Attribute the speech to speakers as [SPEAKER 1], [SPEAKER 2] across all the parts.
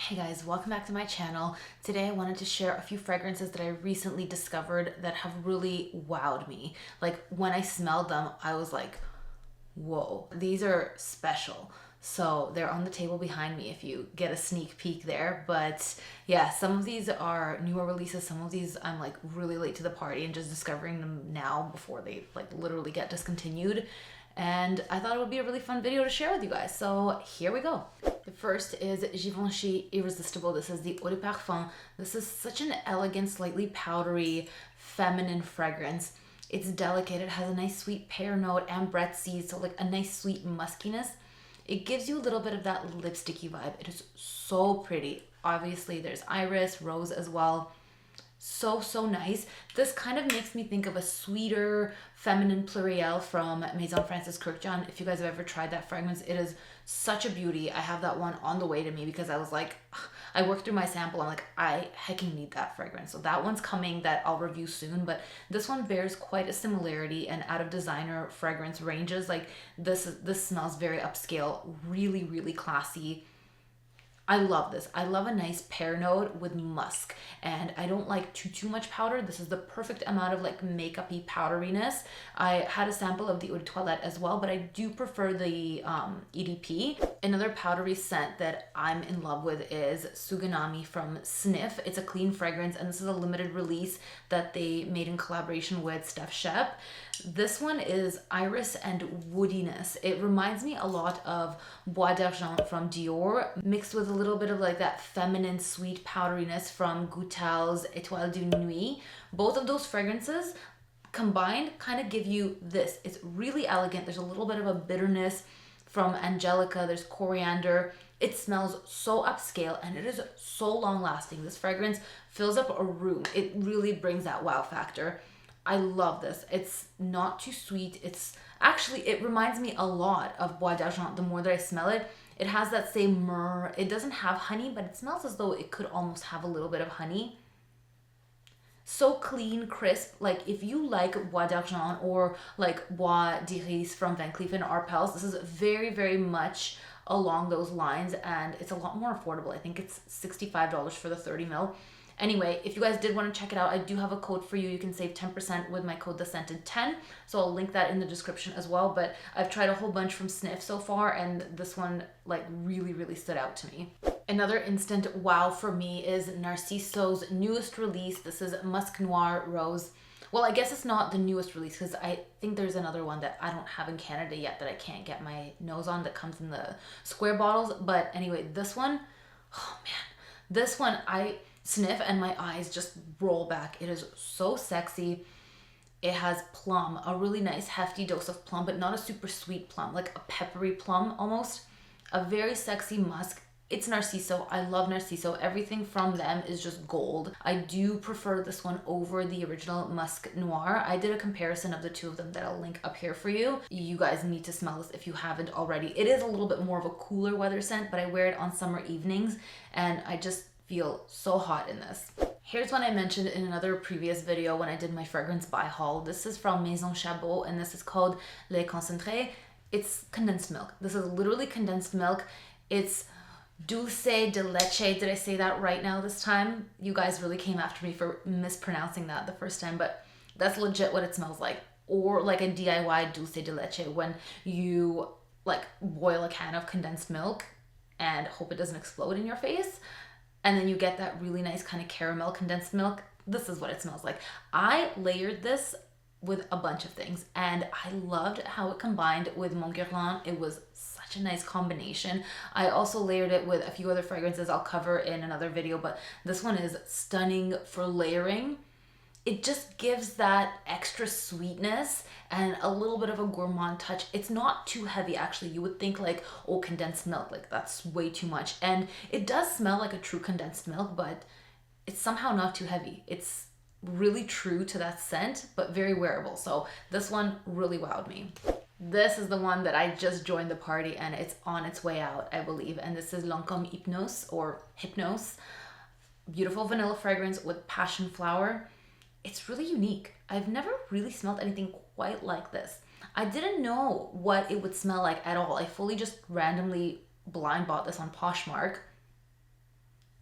[SPEAKER 1] Hey guys, welcome back to my channel. Today I wanted to share a few fragrances that I recently discovered that have really wowed me. Like when I smelled them, I was like, whoa, these are special. So they're on the table behind me if you get a sneak peek there. But yeah, some of these are newer releases. Some of these I'm like really late to the party and just discovering them now before they like literally get discontinued. And I thought it would be a really fun video to share with you guys. So here we go. The first is Givenchy Irresistible. This is the Eau de Parfum. This is such an elegant, slightly powdery, feminine fragrance. It's delicate. It has a nice sweet pear note, ambrette seeds, so like a nice sweet muskiness. It gives you a little bit of that lipsticky vibe. It is so pretty. Obviously, there's iris, rose as well. So nice. This kind of makes me think of a sweeter feminine Pluriel from Maison Francis Kurkdjian. If you guys have ever tried that fragrance, it is such a beauty. I have that one on the way to me because I was like, I worked through my sample. I'm like, I hecking need that fragrance. So that one's coming that I'll review soon, but this one bears quite a similarity, and out of designer fragrance ranges, like this smells very upscale, really classy. I love this. I love a nice pear note with musk, and I don't like too much powder. This is the perfect amount of like makeup-y powderiness. I had a sample of the Eau de Toilette as well, but I do prefer the EDP. Another powdery scent that I'm in love with is Suganami from Snif. It's a clean fragrance, and this is a limited release that they made in collaboration with Steph Shep. This one is iris and woodiness. It reminds me a lot of Bois d'Argent from Dior, mixed with a little bit of like that feminine sweet powderiness from Goutal's Étoile de Nuit. Both of those fragrances combined kind of give you this. It's really elegant. There's a little bit of a bitterness from Angelica. There's coriander. It smells so upscale, and it is so long lasting. This fragrance fills up a room. It really brings that wow factor. I love this. It's not too sweet. It reminds me a lot of Bois d'Argent. The more that I smell it, it has that same myrrh. It doesn't have honey, but it smells as though it could almost have a little bit of honey. So clean, crisp. Like if you like Bois d'Argent or like Bois d'Iris from Van Cleef & Arpels, this is very much along those lines, and it's a lot more affordable. I think it's $65 for the 30 ml. Anyway, if you guys did want to check it out, I do have a code for you. You can save 10% with my code TheScented10. So I'll link that in the description as well. But I've tried a whole bunch from Snif so far, and this one like really stood out to me. Another instant wow for me is Narciso's newest release. This is Musk Noir Rose. Well, I guess it's not the newest release because I think there's another one that I don't have in Canada yet that I can't get my nose on that comes in the square bottles. But anyway, this one, oh man, this one I sniff and my eyes just roll back. It is so sexy. It has plum, a really nice hefty dose of plum, but not a super sweet plum, like a peppery plum almost. A very sexy musk. It's Narciso. I love Narciso. Everything from them is just gold. I do prefer this one over the original Musk Noir. I did a comparison of the two of them that I'll link up here for you. You guys need to smell this if you haven't already. It is a little bit more of a cooler weather scent, but I wear it on summer evenings, and I just feel so hot in this. Here's one I mentioned in another previous video when I did my fragrance buy haul. This is from Maison Chabot, and this is called Les Concentrés. It's condensed milk. This is literally condensed milk. It's dulce de leche. Did I say that right now this time? You guys really came after me for mispronouncing that the first time, but that's legit what it smells like. Or like a DIY dulce de leche, when you like boil a can of condensed milk and hope it doesn't explode in your face, and then you get that really nice kind of caramel condensed milk. This is what it smells like. I layered this with a bunch of things, and I loved how it combined with Mon Guerlain. It was such a nice combination. I also layered it with a few other fragrances I'll cover in another video, but this one is stunning for layering. It just gives that extra sweetness and a little bit of a gourmand touch. It's not too heavy, actually. You would think like, oh, condensed milk, like that's way too much. And it does smell like a true condensed milk, but it's somehow not too heavy. It's really true to that scent, but very wearable. So this one really wowed me. This is the one that I just joined the party, and it's on its way out, I believe. And this is Lancôme Hypnose, or Hypnose. Beautiful vanilla fragrance with passion flower. It's really unique. I've never really smelled anything quite like this. I didn't know what it would smell like at all. I fully just randomly blind bought this on Poshmark.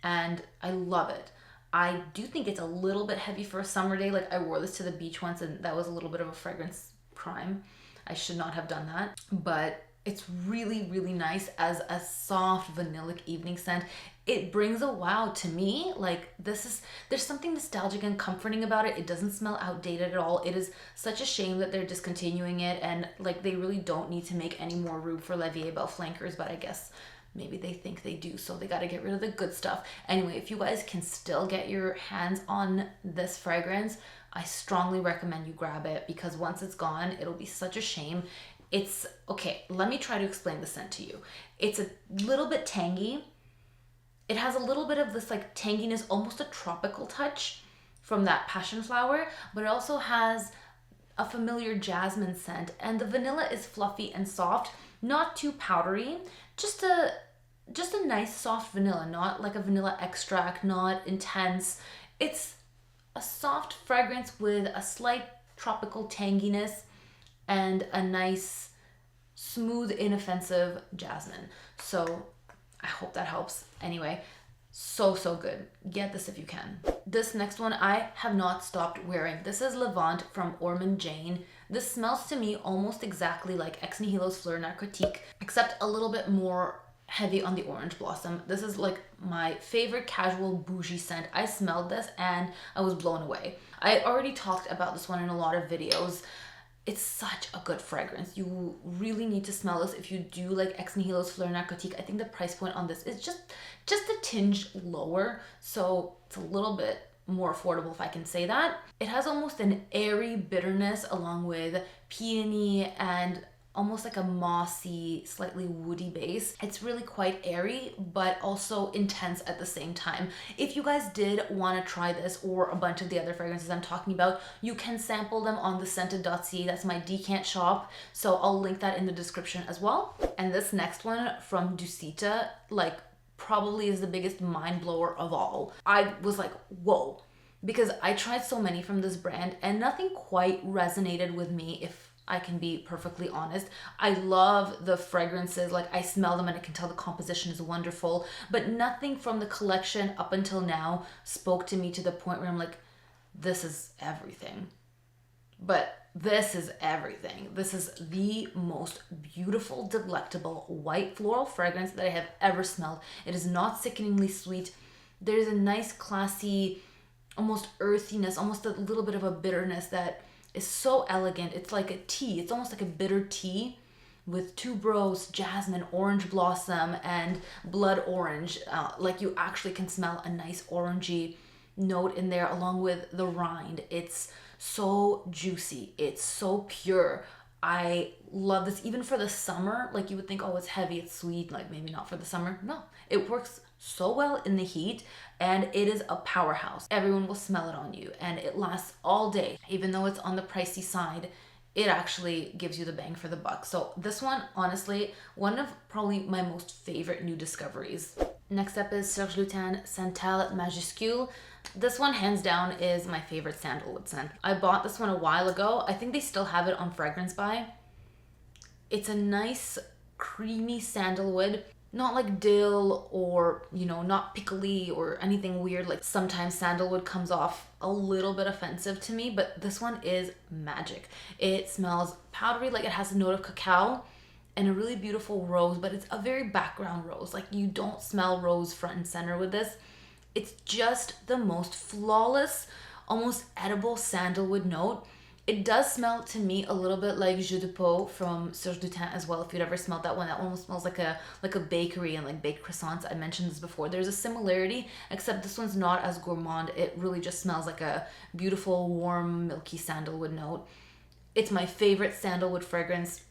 [SPEAKER 1] and I love it. I do think it's a little bit heavy for a summer day. Like I wore this to the beach once and that was a little bit of a fragrance crime. I should not have done that, but it's really, really nice as a soft vanillic evening scent. It brings a wow to me. Like there's something nostalgic and comforting about it. It doesn't smell outdated at all. It is such a shame that they're discontinuing it, and like they really don't need to make any more room for La Vie Belle flankers, but I guess maybe they think they do, so they got to get rid of the good stuff. Anyway, if you guys can still get your hands on this fragrance, I strongly recommend you grab it, because once it's gone, it'll be such a shame. It's, okay, let me try to explain the scent to you. It's a little bit tangy. It has a little bit of this like tanginess, almost a tropical touch from that passion flower, but it also has a familiar jasmine scent, and the vanilla is fluffy and soft, not too powdery, just a nice soft vanilla, not like a vanilla extract, not intense. It's a soft fragrance with a slight tropical tanginess and a nice, smooth, inoffensive jasmine. So I hope that helps. Anyway, so good. Get this if you can. This next one I have not stopped wearing. This is Levant from Ormond Jane. This smells to me almost exactly like Ex Nihilo's Fleur Narcotique, except a little bit more heavy on the orange blossom. This is like my favorite casual bougie scent. I smelled this and I was blown away. I already talked about this one in a lot of videos. It's such a good fragrance. You really need to smell this if you do like Ex Nihilo's Fleur Narcotique. I think the price point on this is just a tinge lower, so it's a little bit more affordable, if I can say that. It has almost an airy bitterness along with peony and almost like a mossy, slightly woody base. It's really quite airy, but also intense at the same time. If you guys did want to try this or a bunch of the other fragrances I'm talking about, you can sample them on thescented.ca. That's my decant shop, so I'll link that in the description as well. And this next one from Dusita, like probably is the biggest mind blower of all. I was like, whoa, because I tried so many from this brand and nothing quite resonated with me, if I can be perfectly honest. I love the fragrances, like I smell them and I can tell the composition is wonderful, but nothing from the collection up until now spoke to me to the point where I'm like, this is everything. But this is everything. This is the most beautiful, delectable white floral fragrance that I have ever smelled. It is not sickeningly sweet. There's a nice, classy, almost earthiness, almost a little bit of a bitterness that is so elegant. It's like a tea. It's almost like a bitter tea with tuberose, jasmine, orange blossom, and blood orange. Like you actually can smell a nice orangey note in there along with the rind. It's so juicy. It's so pure. I love this even for the summer. Like you would think, oh, it's heavy, it's sweet, like maybe not for the summer. No, it works so well in the heat, and it is a powerhouse. Everyone will smell it on you and it lasts all day. Even though it's on the pricey side, it actually gives you the bang for the buck. So this one, honestly, one of probably my most favorite new discoveries. Next up is Serge Lutens Santal Majuscule. This one, hands down, is my favorite sandalwood scent. I bought this one a while ago. I think they still have it on Fragrance Buy. It's a nice, creamy sandalwood. Not like dill or, you know, not pickly or anything weird. Like sometimes sandalwood comes off a little bit offensive to me, but this one is magic. It smells powdery, like it has a note of cacao and a really beautiful rose, but it's a very background rose. Like you don't smell rose front and center with this. It's just the most flawless, almost edible sandalwood note. It does smell to me a little bit like Jus de Peau from Serge Lutens as well. If you'd ever smelled that one almost smells like a bakery and like baked croissants. I mentioned this before. There's a similarity, except this one's not as gourmand. It really just smells like a beautiful, warm, milky sandalwood note. It's my favorite sandalwood fragrance,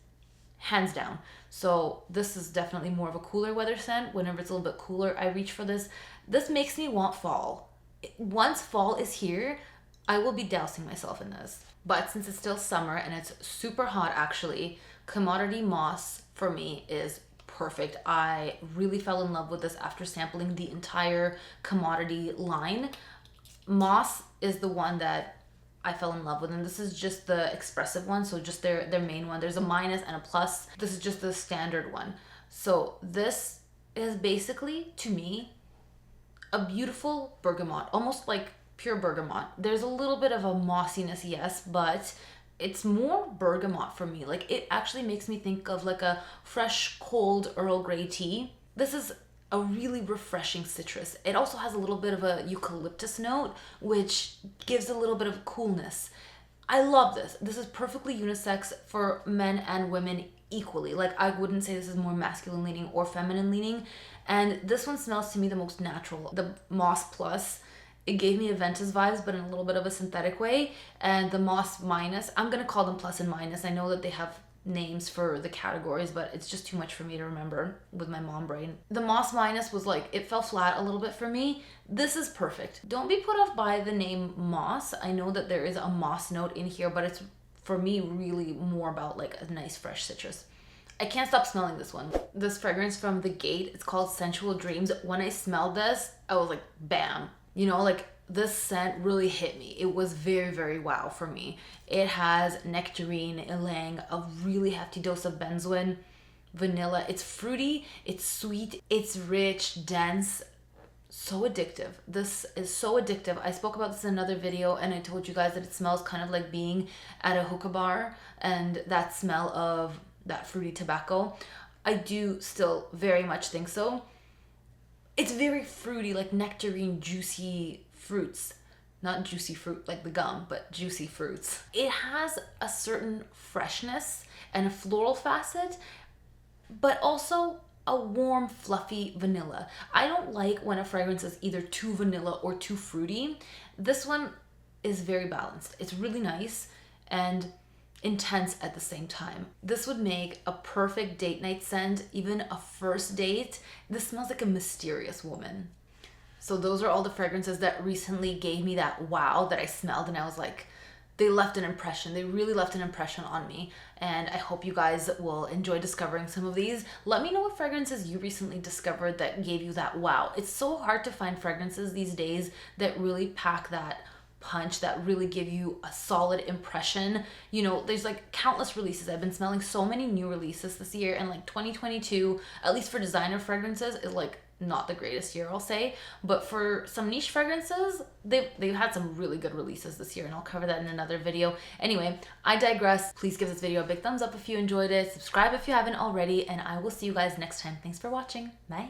[SPEAKER 1] hands down. So this is definitely more of a cooler weather scent. Whenever it's a little bit cooler, I reach for this. This makes me want fall. Once fall is here, I will be dousing myself in this. But since it's still summer and it's super hot actually, Commodity Moss for me is perfect. I really fell in love with this after sampling the entire Commodity line. Moss is the one that I fell in love with, and this is just the expressive one, so just their main one. There's a minus and a plus. This is just the standard one. So this is basically, to me, a beautiful bergamot, almost like pure bergamot. There's a little bit of a mossiness, yes, but it's more bergamot for me. Like, it actually makes me think of like a fresh, cold Earl Grey tea. This is a really refreshing citrus. It also has a little bit of a eucalyptus note, which gives a little bit of coolness. I love this. This is perfectly unisex for men and women equally. Like, I wouldn't say this is more masculine leaning or feminine leaning. And this one smells to me the most natural. The Moss Plus, it gave me Aventus vibes, but in a little bit of a synthetic way. And the Moss Minus, I'm gonna call them plus and minus. I know that they have names for the categories, but it's just too much for me to remember with my mom brain. The Moss Minus was like, it fell flat a little bit for me. This is perfect. Don't be put off by the name moss. I know that there is a moss note in here, but it's for me really more about like a nice fresh citrus. I can't stop smelling this one. This fragrance from The Gate, it's called Sensual Dreams. When I smelled this, I was like, bam. You know, like, this scent really hit me. It was very, very wow for me. It has nectarine, ylang, a really hefty dose of benzoin, vanilla. It's fruity, it's sweet, it's rich, dense, so addictive. This is so addictive. I spoke about this in another video, and I told you guys that it smells kind of like being at a hookah bar, and that smell of that fruity tobacco. I do still very much think so. It's very fruity, like nectarine, juicy fruits. Not juicy fruit like the gum, but juicy fruits. It has a certain freshness and a floral facet, but also a warm, fluffy vanilla. I don't like when a fragrance is either too vanilla or too fruity. This one is very balanced. It's really nice and intense at the same time. This would make a perfect date night scent, even a first date. This smells like a mysterious woman. So those are all the fragrances that recently gave me that wow that I smelled, and I was like, they left an impression. They really left an impression on me, and I hope you guys will enjoy discovering some of these. Let me know what fragrances you recently discovered that gave you that wow. It's so hard to find fragrances these days that really pack that punch, that really give you a solid impression. You know, there's like countless releases. I've been smelling so many new releases this year, and like 2022, at least for designer fragrances, is like not the greatest year, I'll say. But for some niche fragrances, they've had some really good releases this year, and I'll cover that in another video. Anyway, I digress. Please give this video a big thumbs up if you enjoyed it. Subscribe if you haven't already, and I will see you guys next time. Thanks for watching. Bye.